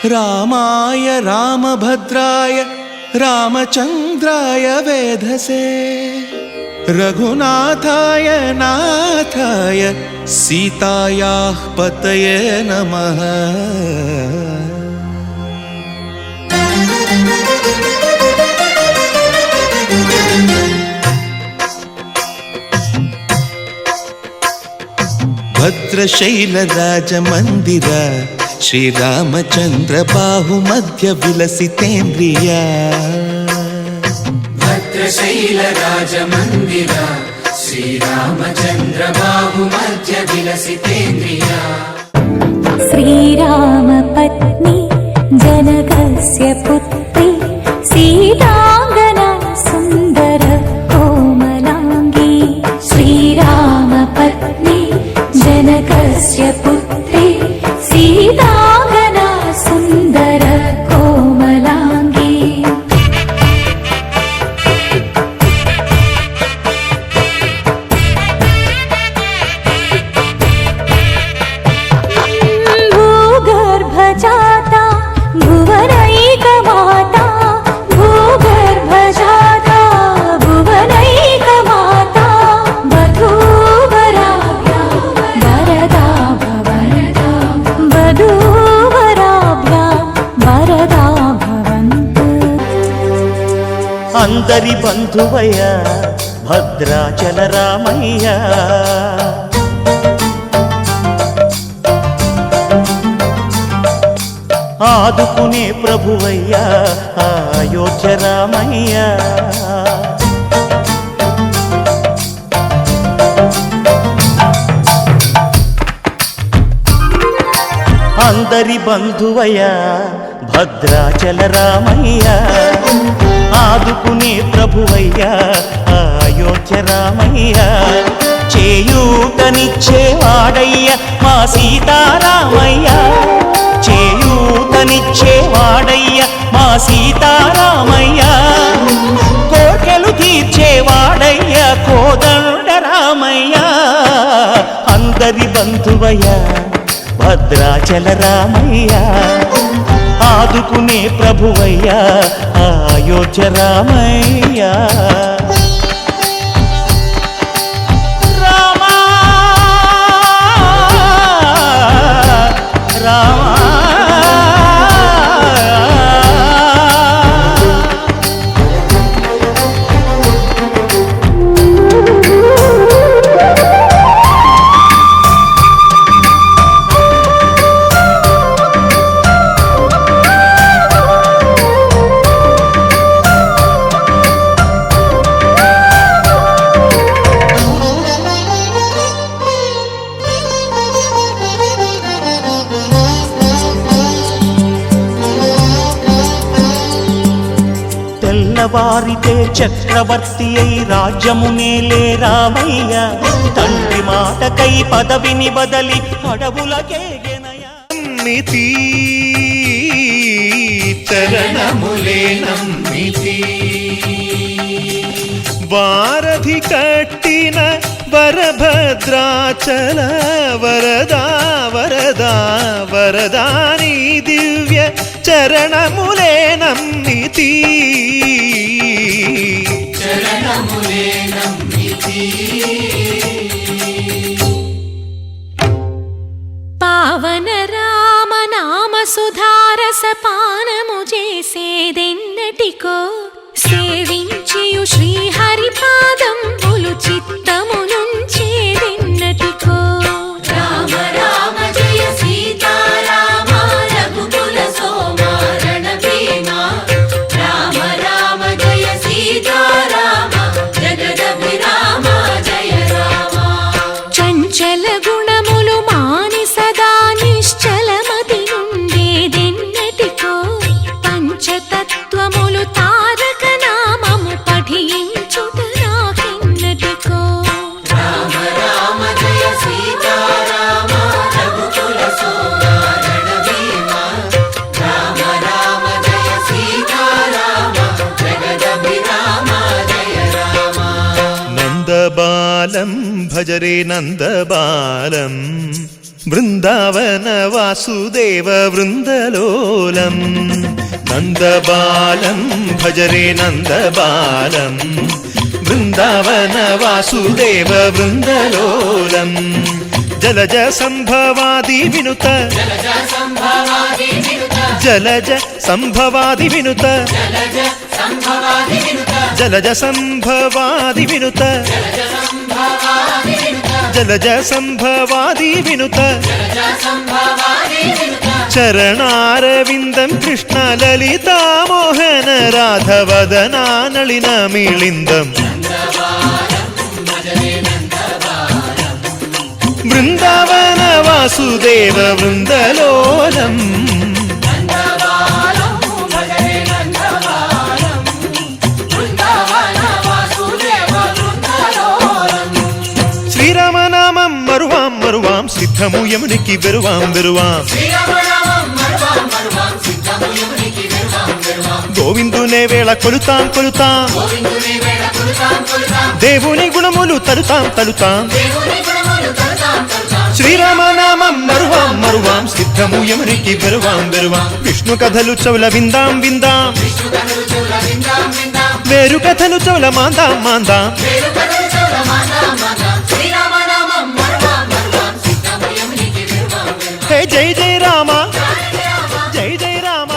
रामाय रामभद्राय रामचन्द्राय वेधसे रघुनाथाय नाथाय सीतायाः पतये नमः। भद्रशैलराजमन्दिर श्रीरामचन्द्र बाहुमध्य विलसितेन्द्रिया। भद्रशैलराजमन्दिर श्रीरामचन्द्र बाहुमध्य विलसितेन्द्रिया। श्रीरामपत्नी जनकस्य पुत्री सीताङ्गना सुन्दर कोमलाङ्गी। श्रीरामपत्नी जनकस्य पुत्री सीताङ्गना सुन्दर कोमलाङ्गी। भूगर्भजाता भुवनैकमाता भूगर्भजाता भुवनैकमाता वधूवराभ्या वरदा भवन्तु वधूवराभ्या वरदा भवन्तु। అందరి బంధువయ్య భద్రాచల రామయ్య ఆదుకునే ప్రభువయ్య అయోధ్య రామయ్య అందరి బంధువయ్య భద్రాచల రామయ్య ఆదుకునే ప్రభువయ్య అయోధ్య రామయ్య చేయూతనిచ్చేవాడయ్య మా సీతారామయ్య చేయూతనిచ్చేవాడయ్య మా సీతారామయ్య కోర్కెలు తీర్చేవాడయ్య కోదండ రామయ్య అందరి బంధువయ్య భద్రాచల రామయ్య ఆదుకునే ప్రభువయ్య అయోధ్య రామయ్య। తెల్లవారితే చక్రవర్తి అయి రాజ్యమునేలే రామయ్య తండ్రి మాటకై పదవిని బదలి అడవులకేగెనయా। నమ్మితి చరణములే నమ్మితి వారధి కట్టిన వరభద్రాచల వరదా వరదా వరదాని దివ్య చరణములే నమ్మితి చరణములే నమ్మితి। పావన రామ నామ సుధారస పానము చేసేదెన్నటికో సేవించియు శ్రీహరి పాదంబులు చిత్తము నుంచేదెన్నటికో। రామ రామ జయ సీతారామ రఘుకుల సోమ రణభీమ రామ రామ జయ సీతారామ జగదభిరామ జయ రామ। చంచల గుణములు మాని సదా నిశ్చలమతి నుండేదెన్నటికో పంచతత్వములు తారక నామము పఠించుట నాకెన్నటికో। రామ రామ జయ సీతారామ రఘుకుల సోమ రణభీమ రామ రామ జయ సీతారామ జగదభిరామ జయ రామ। నందబాలం భజరే నందబాలం బృందావన వాసుదేవ వృందలోలం నందబాలం భజరే నందబాలం బృందావన వాసుదేవ వృందలోలం జలజ సంభవాది వినుత జలజ సంభవాది వినుత జలజ సంభవాది వినుత జలజ సంభవాది వినుత చరణారవిందం కృష్ణ లలితా మోహన రాధవదనా నళిన మిళిందం బృందావన వాసుదేవ వృందలోలం శ్రీరామనామం మరువాం మరువాం సిద్ధము యమునికి వెరువాం వెరువాం గోవిందునే వేళ కొలుతాం కొలుతాం దేవుని గుణములు తలుతాం తలుతాం శ్రీరామనామం మరువాం మరువాం సిద్ధము యమునికి వెరువాం వెరువాం విష్ణు కథలు చౌల విందాం విందాం వేరు కథలు చౌల మాందాం మాందాం హే జై జై రామ జై జై రామ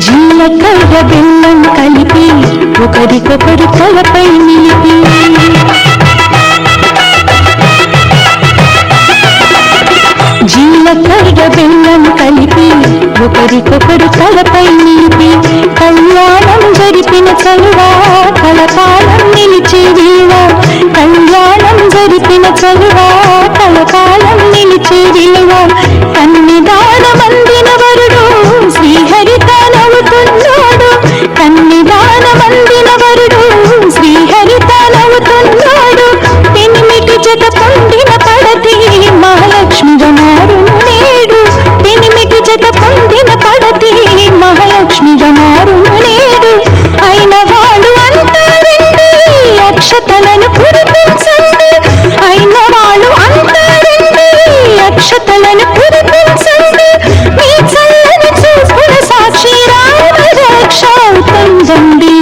జీలకర్ర బెల్లం కలిపి ఒకరికొకరు తలపై నిలిపి జీలకర్ర బెల్లం కలిపి ఒకరికొకరు తలపై నిలిపి కళ్యాణం జరిపిన చలువా కలకాలం నిలిచి వీణ కళ్యాణం జరిపిన చలువా కలకాలం నిలిచి వీణ కన్నిదానమందిన వరుడు శ్రీహరిత నవ్వుతున్నాడు కన్నిదానమందిన వరుడు శ్రీహరిత నవ్వుతున్నాడు ఎనిమిటి జత పొందిన పడతి మహాలక్ష్మిగా మారును నేడు ఎనిమిటి జత పొందిన పడతి మహాలక్ష్మిగా మారును నేడు అయిన వాడు అంటారండి అక్షతలను కురిపించండి అయిన వాడు అంటారండి అక్షతలను కురిపించండి మీ చల్లని చూపుల సాక్షి రామ రక్ష అవుతుందండి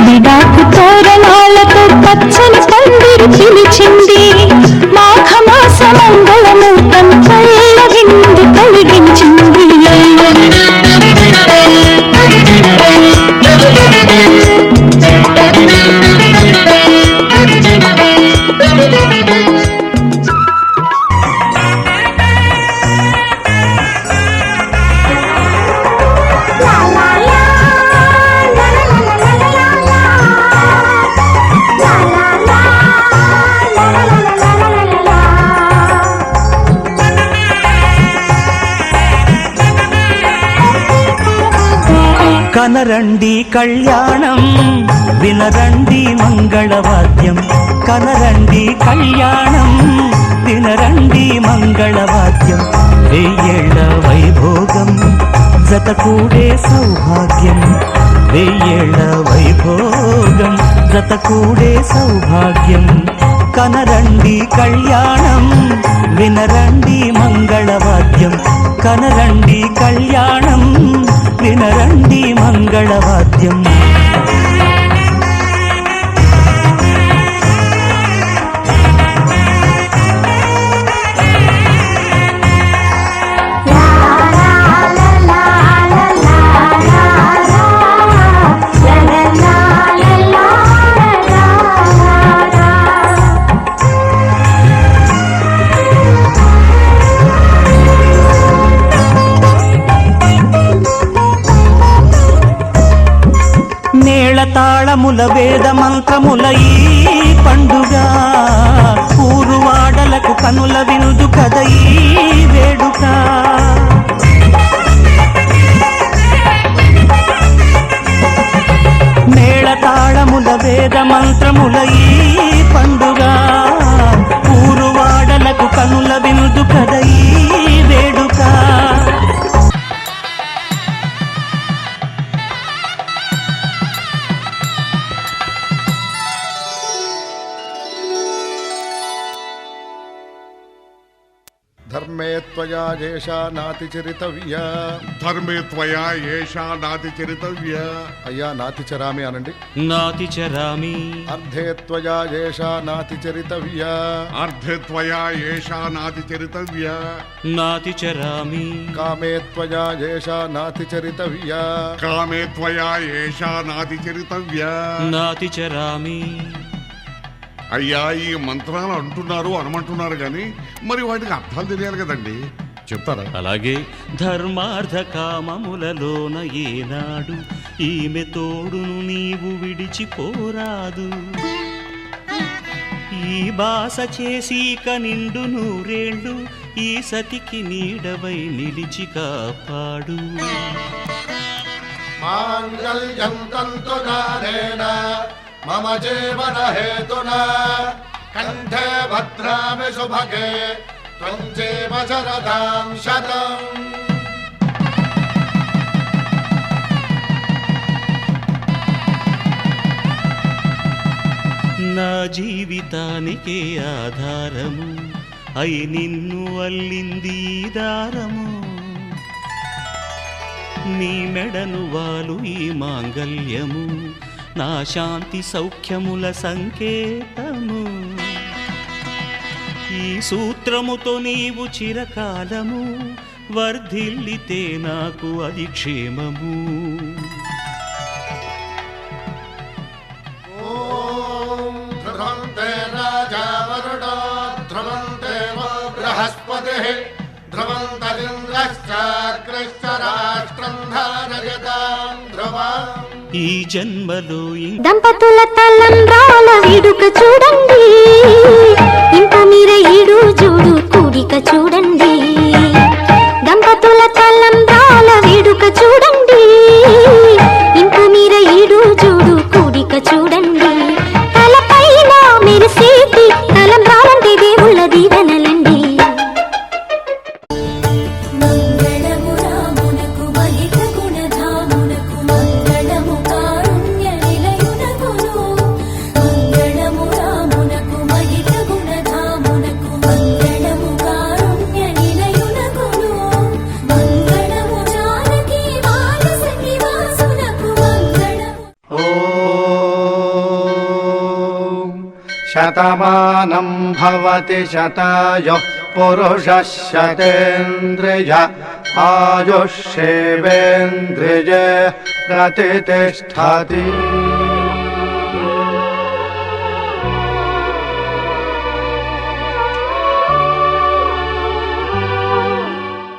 విడాకు తోరణాలతో పచ్చని పందిరి పిలిచింది మాఘమాస మంగళమూర్తం చల్ల విందు కలిగించింది కనరండి కళ్యాణం వినరండి మంగళవాద్యం కనరండి కళ్యాణం వినరండి మంగళవాద్యం వెయ్యేళ్ల వైభోగం జతకూడే సౌభాగ్యం వెయ్యేళ్ల వైభోగం జతకూడే సౌభాగ్యం కనరండి కళ్యాణం వినరండి మంగళవాద్యం కనరండి కళ్యాణం వినరండి మంగళవాద్యం తాళముల వేద మంత్రముల ఈ పండుగ ఊరువాడలకు కనుల వినుదు కద ఈ వేడుక మేళ తాళముల వేద మంత్రముల ఈ పండుగ ఊరువాడలకు కనుల వినుదు కద ఈ వేడుక త్వయా ఏషా నాతి చరితవ్య. ధర్మే త్వయా ఏషా నాతి చరితవ్య. అయ్యా నాతి చరామి అనండి. నాతి చరామి. అర్ధే త్వయా ఏషా నాతి చరితవ్య. అర్ధే త్వయా ఏషా నాతి చరితవ్య. నాతి చరామి. కామే త్వయా ఏషా నాతి చరితవ్య. కామే త్వయా ఏషా నాతి చరితవ్య. నాతి చరామి. అయ్యా ఈ మంత్రాలు అంటున్నారు అనమంటున్నారు కానీ మరి వాటికి అర్థాలు తెలియాలి కదండి, చెప్తారా? అలాగే ధర్మార్థ కామములలోన ఏనాడు ఈమె తోడును నీవు విడిచిపోరాదు. ఈ బాస చేసి నిండు నూరేళ్ళు ఈ సతికి నీడవై నిలిచి కాపాడు. మాంగళ్యం తంతునానేన మమ జీవన హేతునా కంఠే భద్రామి శుభగే త్వం జీవ శరదాం శతం. నా జీవితానికే ఆధారము అయి నిన్ను అల్లింది దారము. నీ మెడను వాలు ఈ మాంగల్యము నా శాంతి సౌఖ్యముల సంకేతము. ఈ సూత్రముతో నీవు చిరకాలము వర్ధిల్లితే నాకు అది క్షేమము. ఓం ధ్రువంతే రాజా వరుణో ధ్రువంతే బృహస్పతిః ధ్రువంతరింద్రశ్చాగ్రశ్చ రాష్ట్రం ధారయతాం ధ్రువం. ఈ జన్మలో దంపతుల తలంబ్రాల వేడుక చూడండి, ఇంత మీర ఈడు జోడు కూడిక చూడండి. దంపతుల తలంబ్రాల వేడుక చూడండి, ఇంత మీర ఈడు జోడు కూడిక చూడండి. తలపైన మెరిసేటి తలంబ్రాలంటే దేవుళ్ళ దీవెనలండి. శతమానం భవతి శతాయుః పురుషः శతేంద్రియ ఆయుష్యేవేంద్రియే ప్రతిష్టతి.